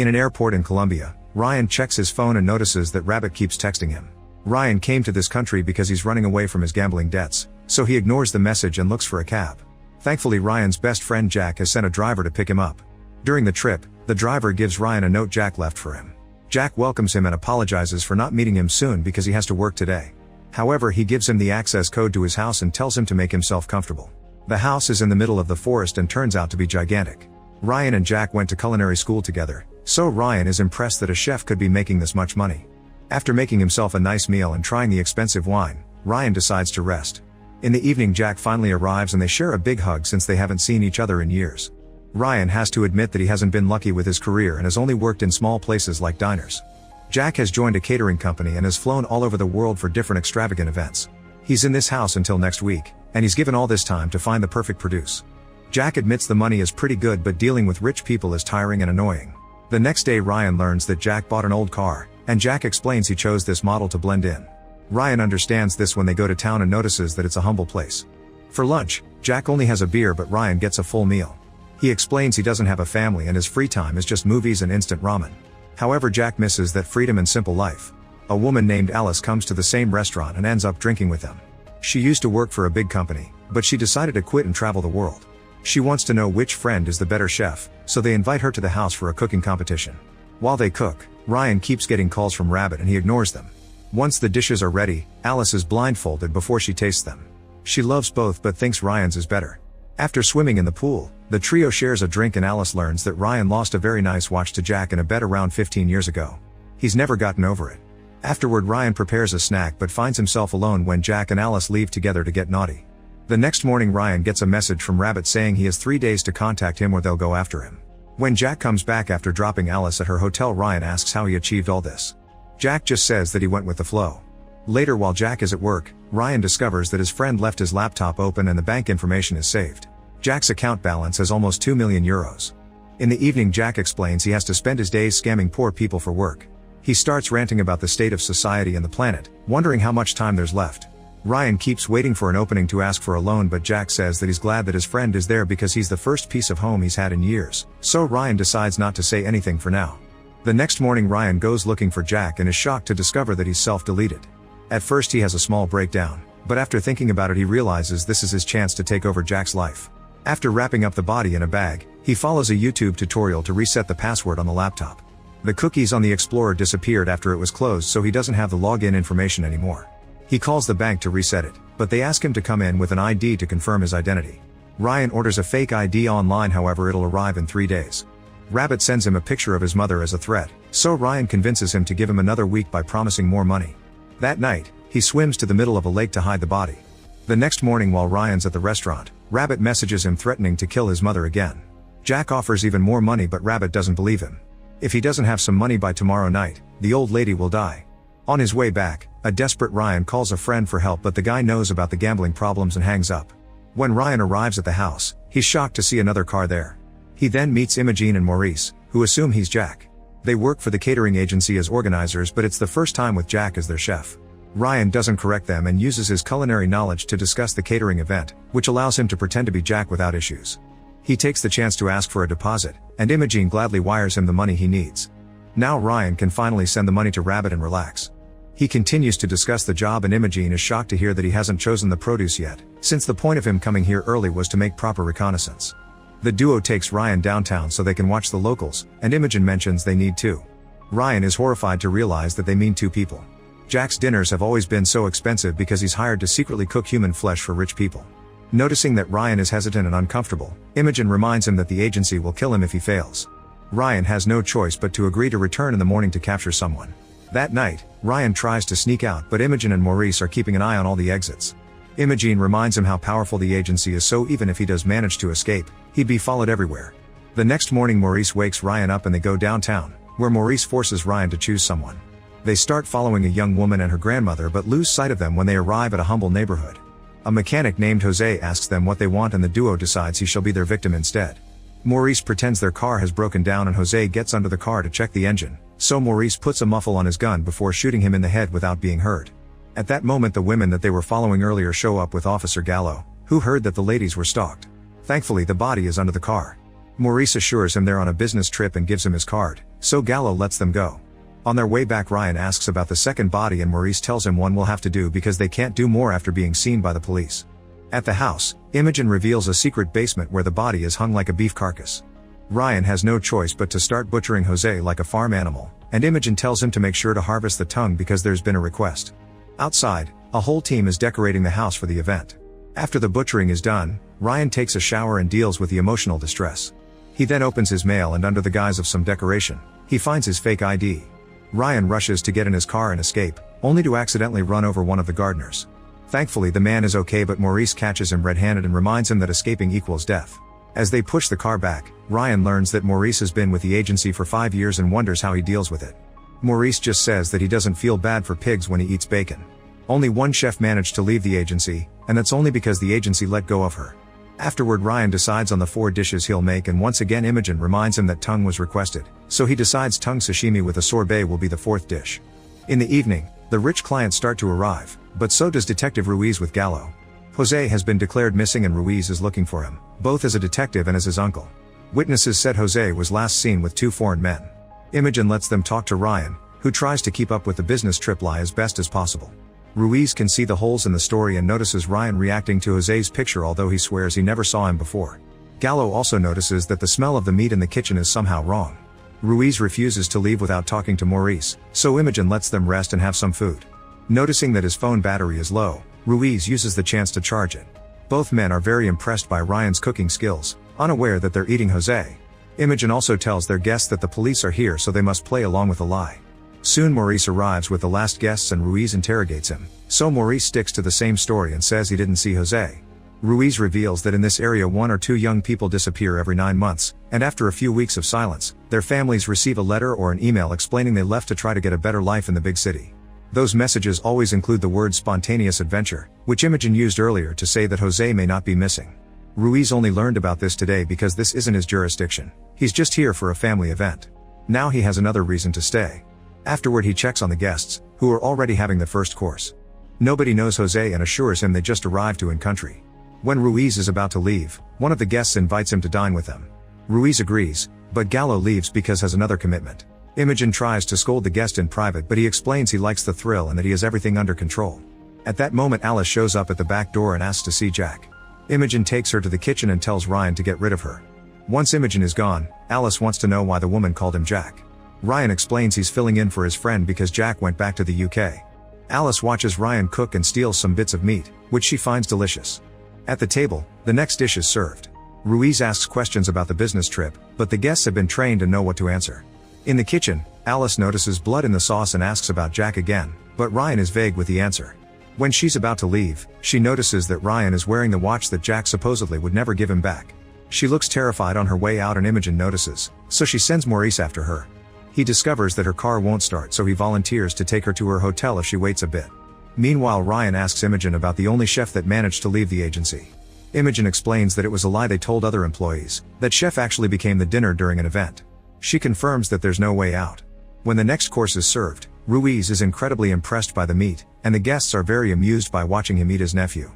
In an airport in Colombia, Ryan checks his phone and notices that Rabbit keeps texting him. Ryan came to this country because he's running away from his gambling debts, so he ignores the message and looks for a cab. Thankfully, Ryan's best friend Jack has sent a driver to pick him up. During the trip, the driver gives Ryan a note Jack left for him. Jack welcomes him and apologizes for not meeting him soon because he has to work today. However, he gives him the access code to his house and tells him to make himself comfortable. The house is in the middle of the forest and turns out to be gigantic. Ryan and Jack went to culinary school together, so Ryan is impressed that a chef could be making this much money. After making himself a nice meal and trying the expensive wine, Ryan decides to rest. In the evening, Jack finally arrives and they share a big hug since they haven't seen each other in years. Ryan has to admit that he hasn't been lucky with his career and has only worked in small places like diners. Jack has joined a catering company and has flown all over the world for different extravagant events. He's in this house until next week, and he's given all this time to find the perfect produce. Jack admits the money is pretty good, but dealing with rich people is tiring and annoying. The next day, Ryan learns that Jack bought an old car, and Jack explains he chose this model to blend in. Ryan understands this when they go to town and notices that it's a humble place. For lunch, Jack only has a beer, but Ryan gets a full meal. He explains he doesn't have a family and his free time is just movies and instant ramen. However, Jack misses that freedom and simple life. A woman named Alice comes to the same restaurant and ends up drinking with them. She used to work for a big company, but she decided to quit and travel the world. She wants to know which friend is the better chef, so they invite her to the house for a cooking competition. While they cook, Ryan keeps getting calls from Rabbit and he ignores them. Once the dishes are ready, Alice is blindfolded before she tastes them. She loves both but thinks Ryan's is better. After swimming in the pool, the trio shares a drink and Alice learns that Ryan lost a very nice watch to Jack in a bet around 15 years ago. He's never gotten over it. Afterward, Ryan prepares a snack but finds himself alone when Jack and Alice leave together to get naughty. The next morning, Ryan gets a message from Rabbit saying he has 3 days to contact him or they'll go after him. When Jack comes back after dropping Alice at her hotel, Ryan asks how he achieved all this. Jack just says that he went with the flow. Later, while Jack is at work, Ryan discovers that his friend left his laptop open and the bank information is saved. Jack's account balance is almost 2 million euros. In the evening, Jack explains he has to spend his days scamming poor people for work. He starts ranting about the state of society and the planet, wondering how much time there's left. Ryan keeps waiting for an opening to ask for a loan, but Jack says that he's glad that his friend is there because he's the first piece of home he's had in years, so Ryan decides not to say anything for now. The next morning, Ryan goes looking for Jack and is shocked to discover that he's self-deleted. At first he has a small breakdown, but after thinking about it he realizes this is his chance to take over Jack's life. After wrapping up the body in a bag, he follows a YouTube tutorial to reset the password on the laptop. The cookies on the Explorer disappeared after it was closed, so he doesn't have the login information anymore. He calls the bank to reset it, but they ask him to come in with an ID to confirm his identity. Ryan orders a fake ID online, however it'll arrive in 3 days. Rabbit sends him a picture of his mother as a threat, so Ryan convinces him to give him another week by promising more money. That night, he swims to the middle of a lake to hide the body. The next morning, while Ryan's at the restaurant, Rabbit messages him threatening to kill his mother again. Jack offers even more money, but Rabbit doesn't believe him. If he doesn't have some money by tomorrow night, the old lady will die. On his way back, a desperate Ryan calls a friend for help, but the guy knows about the gambling problems and hangs up. When Ryan arrives at the house, he's shocked to see another car there. He then meets Imogen and Maurice, who assume he's Jack. They work for the catering agency as organizers, but it's the first time with Jack as their chef. Ryan doesn't correct them and uses his culinary knowledge to discuss the catering event, which allows him to pretend to be Jack without issues. He takes the chance to ask for a deposit, and Imogen gladly wires him the money he needs. Now Ryan can finally send the money to Rabbit and relax. He continues to discuss the job, and Imogen is shocked to hear that he hasn't chosen the produce yet, since the point of him coming here early was to make proper reconnaissance. The duo takes Ryan downtown so they can watch the locals, and Imogen mentions they need two. Ryan is horrified to realize that they mean 2 people. Jack's dinners have always been so expensive because he's hired to secretly cook human flesh for rich people. Noticing that Ryan is hesitant and uncomfortable, Imogen reminds him that the agency will kill him if he fails. Ryan has no choice but to agree to return in the morning to capture someone. That night, Ryan tries to sneak out, but Imogen and Maurice are keeping an eye on all the exits. Imogen reminds him how powerful the agency is, so even if he does manage to escape, he'd be followed everywhere. The next morning, Maurice wakes Ryan up and they go downtown, where Maurice forces Ryan to choose someone. They start following a young woman and her grandmother, but lose sight of them when they arrive at a humble neighborhood. A mechanic named Jose asks them what they want, and the duo decides he shall be their victim instead. Maurice pretends their car has broken down and Jose gets under the car to check the engine, so Maurice puts a muzzle on his gun before shooting him in the head without being hurt. At that moment, the women that they were following earlier show up with Officer Gallo, who heard that the ladies were stalked. Thankfully, the body is under the car. Maurice assures him they're on a business trip and gives him his card, so Gallo lets them go. On their way back, Ryan asks about the second body and Maurice tells him one will have to do because they can't do more after being seen by the police. At the house, Imogen reveals a secret basement where the body is hung like a beef carcass. Ryan has no choice but to start butchering Jose like a farm animal, and Imogen tells him to make sure to harvest the tongue because there's been a request. Outside, a whole team is decorating the house for the event. After the butchering is done, Ryan takes a shower and deals with the emotional distress. He then opens his mail and under the guise of some decoration, he finds his fake ID. Ryan rushes to get in his car and escape, only to accidentally run over one of the gardeners. Thankfully the man is okay, but Maurice catches him red-handed and reminds him that escaping equals death. As they push the car back, Ryan learns that Maurice has been with the agency for 5 years and wonders how he deals with it. Maurice just says that he doesn't feel bad for pigs when he eats bacon. Only one chef managed to leave the agency, and that's only because the agency let go of her. Afterward, Ryan decides on the 4 dishes he'll make, and once again Imogen reminds him that tongue was requested, so he decides tongue sashimi with a sorbet will be the 4th dish. In the evening, the rich clients start to arrive, but so does Detective Ruiz with Gallo. Jose has been declared missing and Ruiz is looking for him, both as a detective and as his uncle. Witnesses said Jose was last seen with 2 foreign men. Imogen lets them talk to Ryan, who tries to keep up with the business trip lie as best as possible. Ruiz can see the holes in the story and notices Ryan reacting to Jose's picture, although he swears he never saw him before. Gallo also notices that the smell of the meat in the kitchen is somehow wrong. Ruiz refuses to leave without talking to Maurice, so Imogen lets them rest and have some food. Noticing that his phone battery is low, Ruiz uses the chance to charge it. Both men are very impressed by Ryan's cooking skills, unaware that they're eating Jose. Imogen also tells their guests that the police are here, so they must play along with the lie. Soon Maurice arrives with the last guests and Ruiz interrogates him, so Maurice sticks to the same story and says he didn't see Jose. Ruiz reveals that in this area 1 or 2 young people disappear every 9 months, and after a few weeks of silence, their families receive a letter or an email explaining they left to try to get a better life in the big city. Those messages always include the word spontaneous adventure, which Imogen used earlier to say that Jose may not be missing. Ruiz only learned about this today because this isn't his jurisdiction. He's just here for a family event. Now he has another reason to stay. Afterward he checks on the guests, who are already having the first course. Nobody knows Jose and assures him they just arrived to in country. When Ruiz is about to leave, one of the guests invites him to dine with them. Ruiz agrees, but Gallo leaves because has another commitment. Imogen tries to scold the guest in private, but he explains he likes the thrill and that he has everything under control. At that moment Alice shows up at the back door and asks to see Jack. Imogen takes her to the kitchen and tells Ryan to get rid of her. Once Imogen is gone, Alice wants to know why the woman called him Jack. Ryan explains he's filling in for his friend because Jack went back to the UK. Alice watches Ryan cook and steals some bits of meat, which she finds delicious. At the table, the next dish is served. Ruiz asks questions about the business trip, but the guests have been trained and know what to answer. In the kitchen, Alice notices blood in the sauce and asks about Jack again, but Ryan is vague with the answer. When she's about to leave, she notices that Ryan is wearing the watch that Jack supposedly would never give him back. She looks terrified on her way out and Imogen notices, so she sends Maurice after her. He discovers that her car won't start, so he volunteers to take her to her hotel if she waits a bit. Meanwhile, Ryan asks Imogen about the only chef that managed to leave the agency. Imogen explains that it was a lie they told other employees, that chef actually became the dinner during an event. She confirms that there's no way out. When the next course is served, Ruiz is incredibly impressed by the meat, and the guests are very amused by watching him eat his nephew.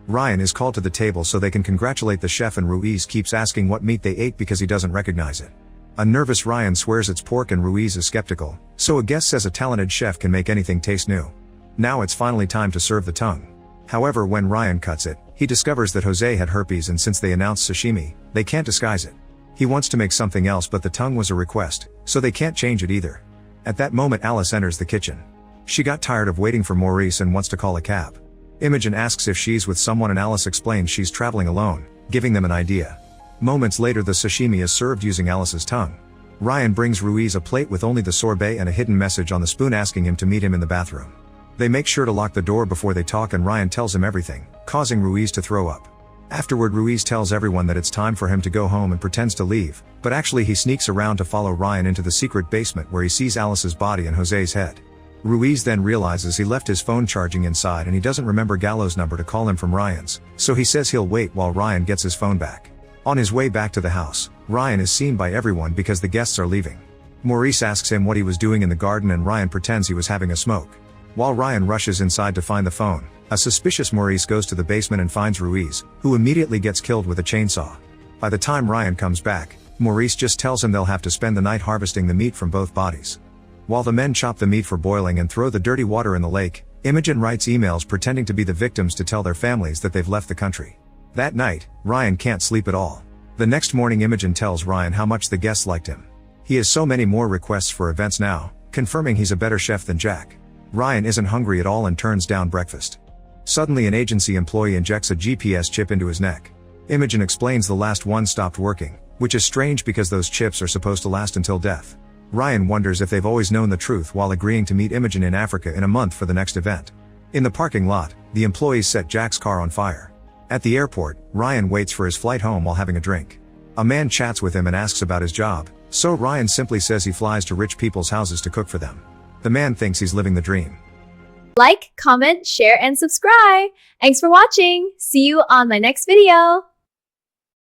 Ryan is called to the table so they can congratulate the chef, and Ruiz keeps asking what meat they ate because he doesn't recognize it. A nervous Ryan swears it's pork and Ruiz is skeptical, so a guest says a talented chef can make anything taste new. Now it's finally time to serve the tongue. However, when Ryan cuts it, he discovers that Jose had herpes, and since they announced sashimi, they can't disguise it. He wants to make something else, but the tongue was a request, so they can't change it either. At that moment Alice enters the kitchen. She got tired of waiting for Maurice and wants to call a cab. Imogen asks if she's with someone and Alice explains she's traveling alone, giving them an idea. Moments later the sashimi is served using Alice's tongue. Ryan brings Ruiz a plate with only the sorbet and a hidden message on the spoon asking him to meet him in the bathroom. They make sure to lock the door before they talk, and Ryan tells him everything, causing Ruiz to throw up. Afterward Ruiz tells everyone that it's time for him to go home and pretends to leave, but actually he sneaks around to follow Ryan into the secret basement where he sees Alice's body and Jose's head. Ruiz then realizes he left his phone charging inside and he doesn't remember Gallo's number to call him from Ryan's, so he says he'll wait while Ryan gets his phone back. On his way back to the house, Ryan is seen by everyone because the guests are leaving. Maurice asks him what he was doing in the garden and Ryan pretends he was having a smoke. While Ryan rushes inside to find the phone, a suspicious Maurice goes to the basement and finds Ruiz, who immediately gets killed with a chainsaw. By the time Ryan comes back, Maurice just tells him they'll have to spend the night harvesting the meat from both bodies. While the men chop the meat for boiling and throw the dirty water in the lake, Imogen writes emails pretending to be the victims to tell their families that they've left the country. That night, Ryan can't sleep at all. The next morning Imogen tells Ryan how much the guests liked him. He has so many more requests for events now, confirming he's a better chef than Jack. Ryan isn't hungry at all and turns down breakfast. Suddenly an agency employee injects a GPS chip into his neck. Imogen explains the last one stopped working, which is strange because those chips are supposed to last until death. Ryan wonders if they've always known the truth while agreeing to meet Imogen in Africa in a month for the next event. In the parking lot, the employees set Jack's car on fire. At the airport, Ryan waits for his flight home while having a drink. A man chats with him and asks about his job, so Ryan simply says he flies to rich people's houses to cook for them. The man thinks he's living the dream. Like, comment, share, and subscribe. Thanks for watching. See you on my next video.